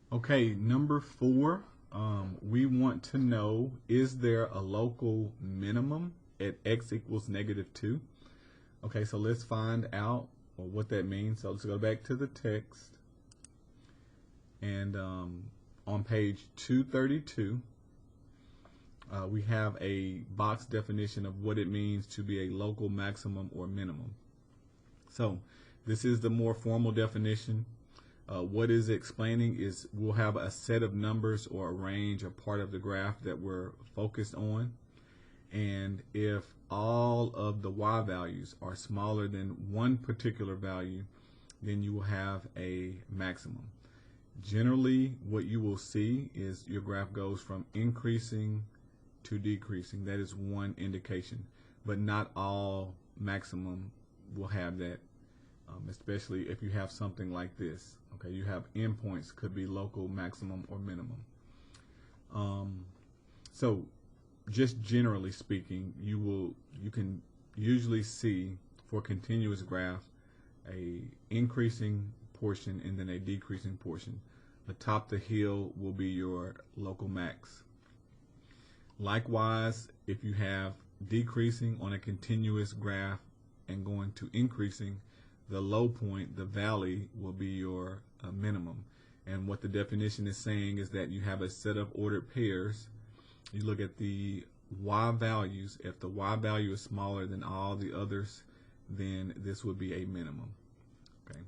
Okay, number 4, we want to know, is there a local minimum at x equals -2? Okay, so let's find out what that means. So let's go back to the text. And on page 232, we have a box definition of what it means to be a local maximum or minimum. So this is the more formal definition. What is explaining is we'll have a set of numbers or a range or part of the graph that we're focused on. And if all of the y values are smaller than one particular value, then you will have a maximum. Generally, what you will see is your graph goes from increasing to decreasing. That is one indication, but not all maximum will have that, especially if you have something like this. Okay, you have endpoints, could be local maximum or minimum. So just generally speaking, you can usually see for a continuous graph a increasing portion and then a decreasing portion. Atop the hill will be your local max. Likewise, if you have decreasing on a continuous graph and going to increasing, the low point, the valley, will be your minimum. And what the definition is saying is that you have a set of ordered pairs. You look at the y values. If the y value is smaller than all the others, then this would be a minimum. Okay.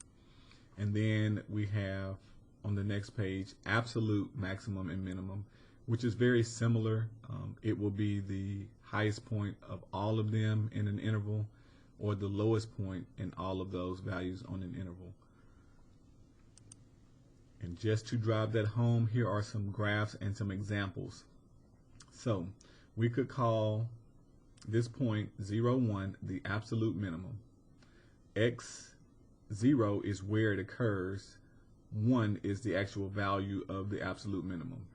And then we have on the next page absolute maximum and minimum, which is very similar. It will be the highest point of all of them in an interval, or the lowest point in all of those values on an interval. And just to drive that home, here are some graphs and some examples. So we could call this point 0, 1 the absolute minimum. x0 is where it occurs. 1 is the actual value of the absolute minimum.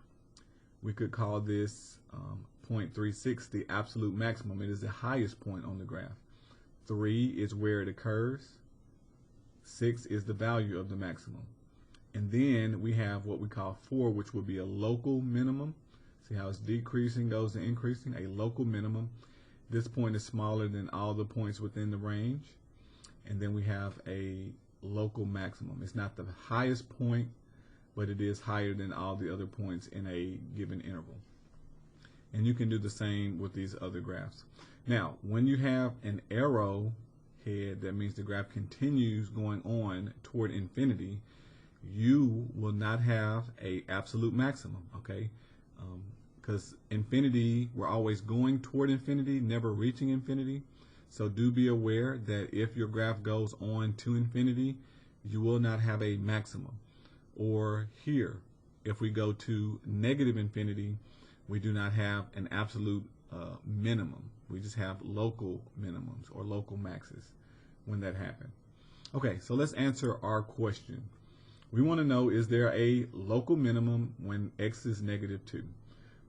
We could call this point 36 the absolute maximum. It is the highest point on the graph. 3 is where it occurs. 6 is the value of the maximum. And then we have what we call 4, which would be a local minimum. See how it's decreasing, goes to increasing, a local minimum. This point is smaller than all the points within the range. And then we have a local maximum. It's not the highest point, but it is higher than all the other points in a given interval. And you can do the same with these other graphs. Now, when you have an arrow head, that means the graph continues going on toward infinity, you will not have a absolute maximum, okay? Because infinity, we're always going toward infinity, never reaching infinity. So do be aware that if your graph goes on to infinity, you will not have a maximum. Or here, if we go to negative infinity, we do not have an absolute minimum. We just have local minimums or local maxes when that happens. Okay, so let's answer our question. We want to know, is there a local minimum when x is -2?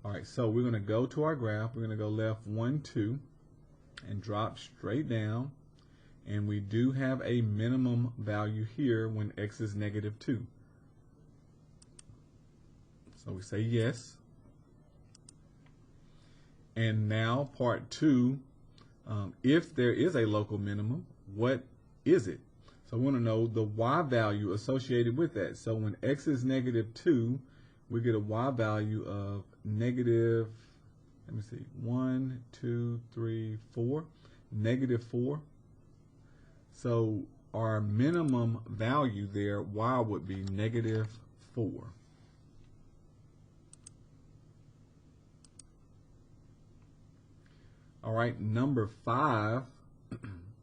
All right, so we're going to go to our graph. We're going to go left 1, 2, and drop straight down. And we do have a minimum value here when x is -2. So we say yes. And now part 2, if there is a local minimum, what is it? So we want to know the y value associated with that. So when x is -2, we get a y value of negative, let me see, 1, 2, 3, 4, -4. So our minimum value there, y would be -4. All right, number 5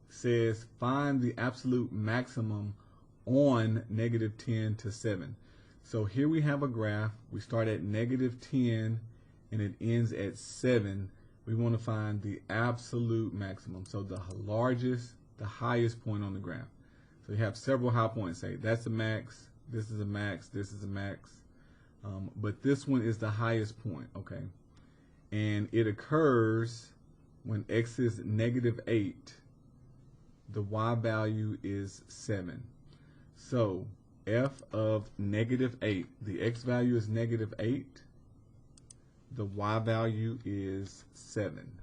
says find the absolute maximum on -10 to 7. So here we have a graph. We start at -10 and it ends at 7. We want to find the absolute maximum. So the largest, the highest point on the graph. So you have several high points. Say that's a max, this is a max, this is a max. But this one is the highest point, okay? And it occurs when x is -8. The y value is 7. So f of negative 8. The x value is negative 8. The y value is 7.